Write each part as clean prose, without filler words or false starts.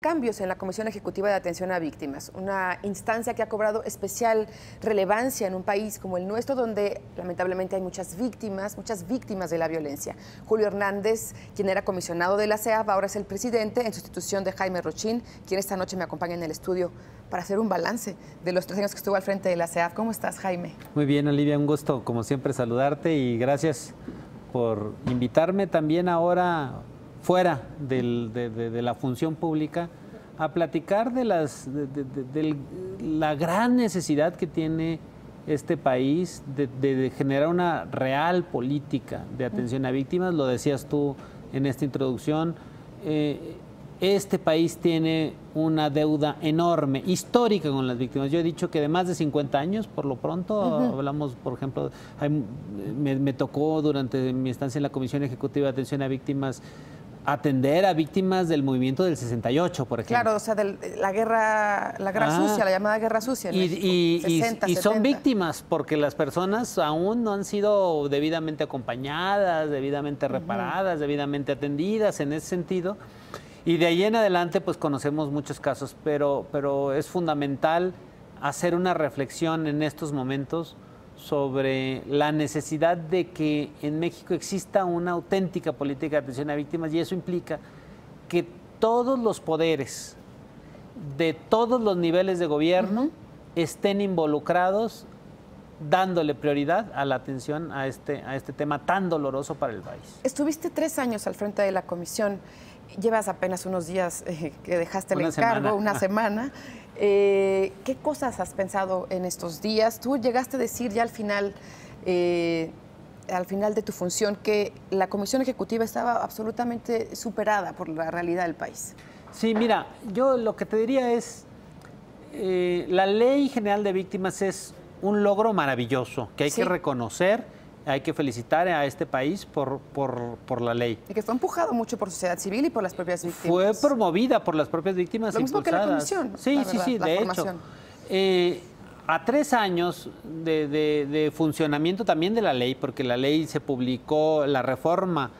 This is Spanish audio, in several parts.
Cambios en la Comisión Ejecutiva de Atención a Víctimas, una instancia que ha cobrado especial relevancia en un país como el nuestro, donde lamentablemente hay muchas víctimas de la violencia. Julio Hernández, quien era comisionado de la CEAV, ahora es el presidente en sustitución de Jaime Rochín, quien esta noche me acompaña en el estudio para hacer un balance de los 3 años que estuvo al frente de la CEAV. ¿Cómo estás, Jaime? Muy bien, Olivia, un gusto como siempre saludarte y gracias por invitarme también ahora fuera de la función pública a platicar de la gran necesidad que tiene este país de generar una real política de atención a víctimas. Lo decías tú en esta introducción, este país tiene una deuda enorme, histórica con las víctimas. Yo he dicho que de más de 50 años, por lo pronto, hablamos, por ejemplo, me tocó durante mi estancia en la Comisión Ejecutiva de Atención a Víctimas atender a víctimas del movimiento del 68, por ejemplo. Claro, o sea, la guerra sucia, la llamada guerra sucia en México, 60, y son 70. víctimas porque las personas aún no han sido debidamente acompañadas, debidamente reparadas, debidamente atendidas en ese sentido. Y de ahí en adelante pues conocemos muchos casos, pero es fundamental hacer una reflexión en estos momentos sobre la necesidad de que en México exista una auténtica política de atención a víctimas, y eso implica que todos los poderes de todos los niveles de gobierno estén involucrados dándole prioridad a la atención a este tema tan doloroso para el país. Estuviste 3 años al frente de la comisión, llevas apenas unos días que dejaste el encargo, una semana. ¿Qué cosas has pensado en estos días? Tú llegaste a decir ya al final de tu función que la Comisión Ejecutiva estaba absolutamente superada por la realidad del país. Sí, mira, yo lo que te diría es, la Ley General de Víctimas es un logro maravilloso que hay que reconocer. Hay que felicitar a este país por la ley. Y que fue empujado mucho por sociedad civil y por las propias víctimas. Fue promovida por las propias víctimas. Lo mismo impulsadas. Que la comisión. Sí, de hecho. A 3 años de funcionamiento también de la ley, porque la ley se publicó, la reforma,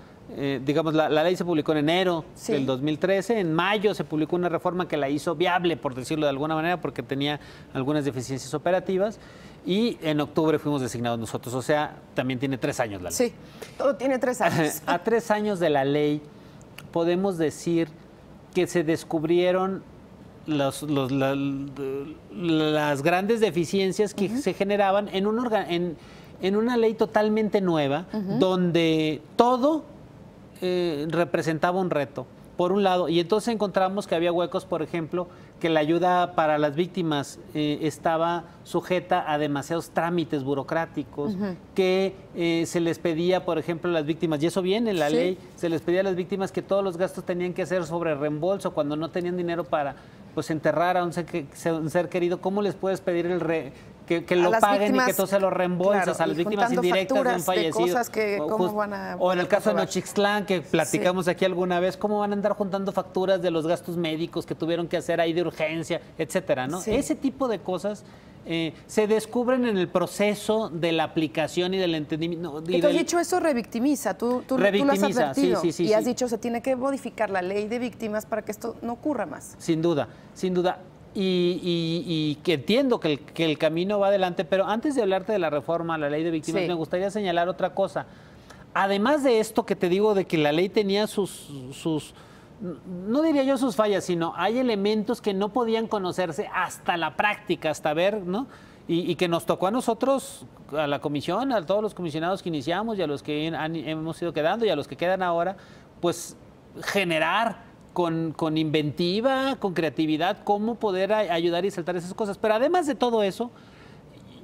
digamos, la ley se publicó en enero del 2013, en mayo se publicó una reforma que la hizo viable, por decirlo de alguna manera, porque tenía algunas deficiencias operativas, y en octubre fuimos designados nosotros, o sea, también tiene 3 años la ley. Sí, todo tiene 3 años. A 3 años de la ley podemos decir que se descubrieron las grandes deficiencias que se generaban en una ley totalmente nueva, donde todo representaba un reto, por un lado, y entonces encontramos que había huecos, por ejemplo, que la ayuda para las víctimas estaba sujeta a demasiados trámites burocráticos, que se les pedía, por ejemplo, a las víctimas, y eso viene en la ley, se les pedía a las víctimas que todos los gastos tenían que hacer sobre reembolso cuando no tenían dinero para pues enterrar a un ser querido. ¿Cómo les puedes pedir que lo paguen víctimas, y que tú se lo reembolsas a las víctimas indirectas de un fallecido? De cosas que, ¿cómo van a o en el caso de Nochixtlán, que platicamos aquí alguna vez, ¿cómo van a andar juntando facturas de los gastos médicos que tuvieron que hacer ahí de urgencia, etcétera, ¿no? Ese tipo de cosas se descubren en el proceso de la aplicación y del entendimiento. Y tú has dicho eso revictimiza, tú lo has advertido y has dicho se tiene que modificar la ley de víctimas para que esto no ocurra más. Sin duda, sin duda. Y que entiendo que el camino va adelante, pero antes de hablarte de la reforma a la ley de víctimas, me gustaría señalar otra cosa. Además de esto que te digo de que la ley tenía no diría yo sus fallas, sino hay elementos que no podían conocerse hasta la práctica, hasta ver, ¿no? Y que nos tocó a nosotros, a la comisión, a todos los comisionados que iniciamos y a los que hemos ido quedando y a los que quedan ahora, pues generar con inventiva, con creatividad, cómo poder ayudar y saltar esas cosas. Pero además de todo eso,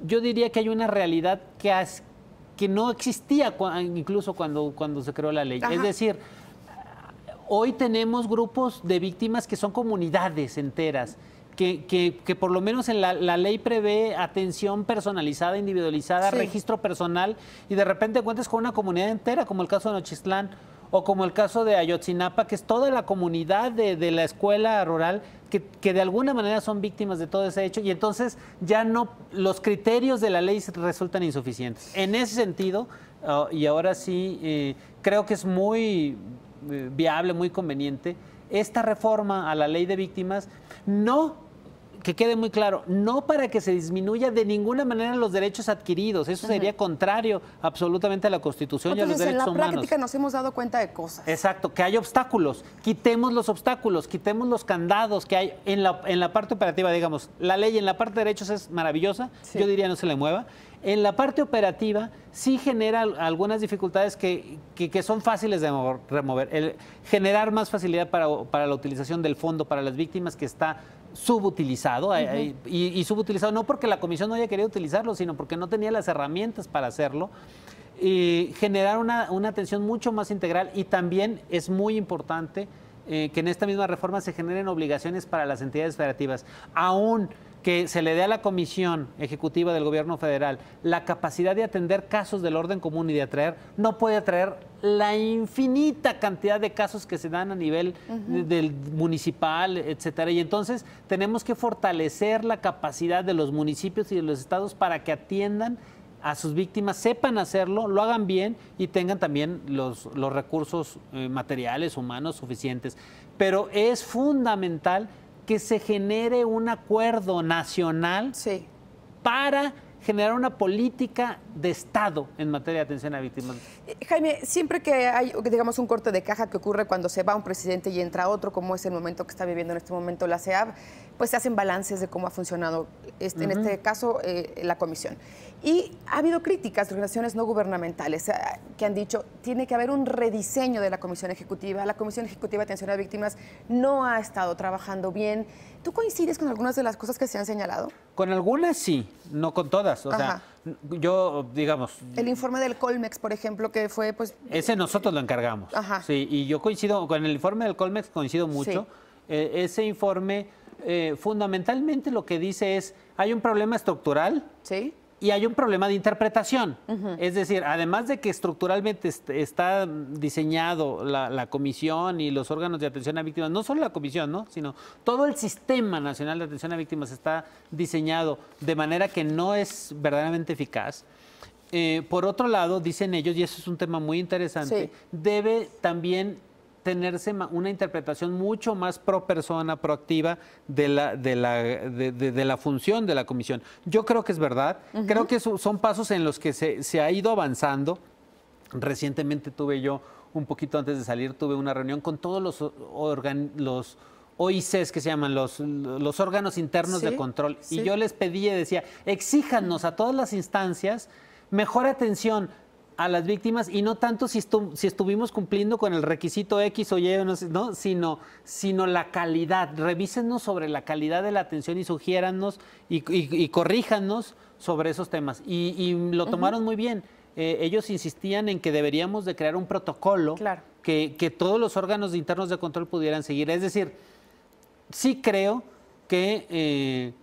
yo diría que hay una realidad que no existía incluso cuando se creó la ley. Es decir, hoy tenemos grupos de víctimas que son comunidades enteras, que por lo menos en la ley prevé atención personalizada, individualizada, registro personal, y de repente encuentras con una comunidad entera, como el caso de Nochixtlán, o como el caso de Ayotzinapa, que es toda la comunidad de la escuela rural, que de alguna manera son víctimas de todo ese hecho, y entonces ya no, los criterios de la ley resultan insuficientes. En ese sentido, y ahora sí, creo que es muy viable, muy conveniente esta reforma a la ley de víctimas no, que quede muy claro, no para que se disminuya de ninguna manera los derechos adquiridos. Eso sería contrario absolutamente a la Constitución y a los derechos humanos. Entonces, en la práctica nos hemos dado cuenta de cosas. Exacto, que hay obstáculos. Quitemos los obstáculos, quitemos los candados que hay en la parte operativa, digamos. La ley en la parte de derechos es maravillosa, yo diría no se le mueva. En la parte operativa sí genera algunas dificultades que son fáciles de remover. Generar más facilidad para la utilización del fondo para las víctimas, que está subutilizado, y subutilizado no porque la comisión no haya querido utilizarlo, sino porque no tenía las herramientas para hacerlo. Y generar una atención mucho más integral, y también es muy importante que en esta misma reforma se generen obligaciones para las entidades federativas, aún que se le dé a la Comisión Ejecutiva del Gobierno Federal la capacidad de atender casos del orden común y de atraer, no puede atraer la infinita cantidad de casos que se dan a nivel del municipal, etcétera. Y entonces tenemos que fortalecer la capacidad de los municipios y de los estados para que atiendan a sus víctimas, sepan hacerlo, lo hagan bien y tengan también los recursos materiales, humanos suficientes. Pero es fundamental que se genere un acuerdo nacional para generar una política de Estado en materia de atención a víctimas. Jaime, siempre que hay, digamos, un corte de caja que ocurre cuando se va un presidente y entra otro, como es el momento que está viviendo en este momento la CEAV, pues se hacen balances de cómo ha funcionado, en este caso, la comisión. Y ha habido críticas de organizaciones no gubernamentales que han dicho tiene que haber un rediseño de la Comisión Ejecutiva. La Comisión Ejecutiva de Atención a Víctimas no ha estado trabajando bien. ¿Tú coincides con algunas de las cosas que se han señalado? Con algunas sí, no con todas. O sea, yo, digamos... El informe del Colmex, por ejemplo, que fue, pues... Ese nosotros lo encargamos. Sí, y yo coincido, con el informe del Colmex coincido mucho. Ese informe, fundamentalmente lo que dice es, hay un problema estructural. Y hay un problema de interpretación. Es decir, además de que estructuralmente está diseñado la comisión y los órganos de atención a víctimas, no solo la comisión, ¿no?, sino todo el sistema nacional de atención a víctimas está diseñado de manera que no es verdaderamente eficaz. Por otro lado, dicen ellos, y eso es un tema muy interesante, debe también tenerse una interpretación mucho más pro persona, proactiva de la función de la comisión. Yo creo que es verdad, creo que son pasos en los que se ha ido avanzando. Recientemente tuve yo, un poquito antes de salir, tuve una reunión con todos los OICs, que se llaman los órganos internos de control, y yo les pedí y decía, exíjanos a todas las instancias mejor atención a las víctimas, y no tanto si estuvimos cumpliendo con el requisito X o Y, ¿no? sino la calidad. Revísenos sobre la calidad de la atención y sugiérannos y corríjanos sobre esos temas. Y lo tomaron muy bien. Ellos insistían en que deberíamos de crear un protocolo que todos los órganos internos de control pudieran seguir. Es decir, sí creo que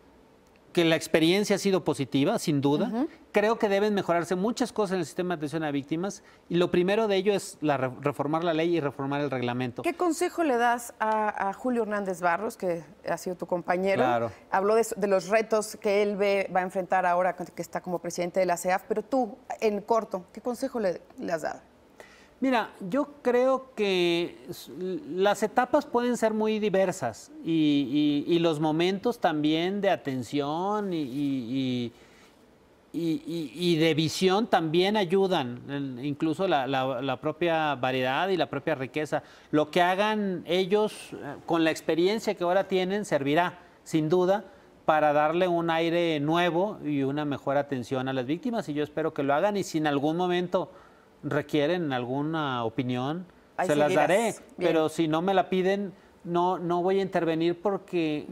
la experiencia ha sido positiva, sin duda. Creo que deben mejorarse muchas cosas en el sistema de atención a víctimas, y lo primero de ello es reformar la ley y reformar el reglamento. ¿Qué consejo le das a Julio Hernández Barros, que ha sido tu compañero? Habló de los retos que él va a enfrentar ahora que está como presidente de la CEAF, pero tú, en corto, ¿qué consejo le has dado? Mira, yo creo que las etapas pueden ser muy diversas, y los momentos también de atención y de visión también ayudan, incluso la propia variedad y la propia riqueza. Lo que hagan ellos con la experiencia que ahora tienen servirá, sin duda, para darle un aire nuevo y una mejor atención a las víctimas, y yo espero que lo hagan, y si en algún momento requieren alguna opinión, se las daré, pero si no me la piden, no voy a intervenir porque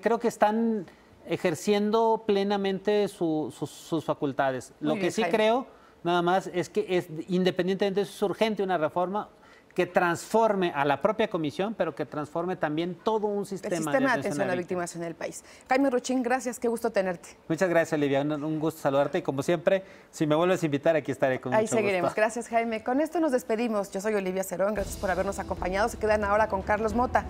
creo que están ejerciendo plenamente sus facultades. Lo que sí creo, nada más, es que independientemente de eso, es urgente una reforma que transforme a la propia comisión, pero que transforme también todo un sistema de atención a víctimas en el país. Jaime Rochín, gracias, qué gusto tenerte. Muchas gracias, Olivia, un gusto saludarte, y como siempre, si me vuelves a invitar, aquí estaré con mucho gusto. Ahí seguiremos. Gracias, Jaime. Con esto nos despedimos. Yo soy Olivia Cerón, gracias por habernos acompañado. Se quedan ahora con Carlos Mota.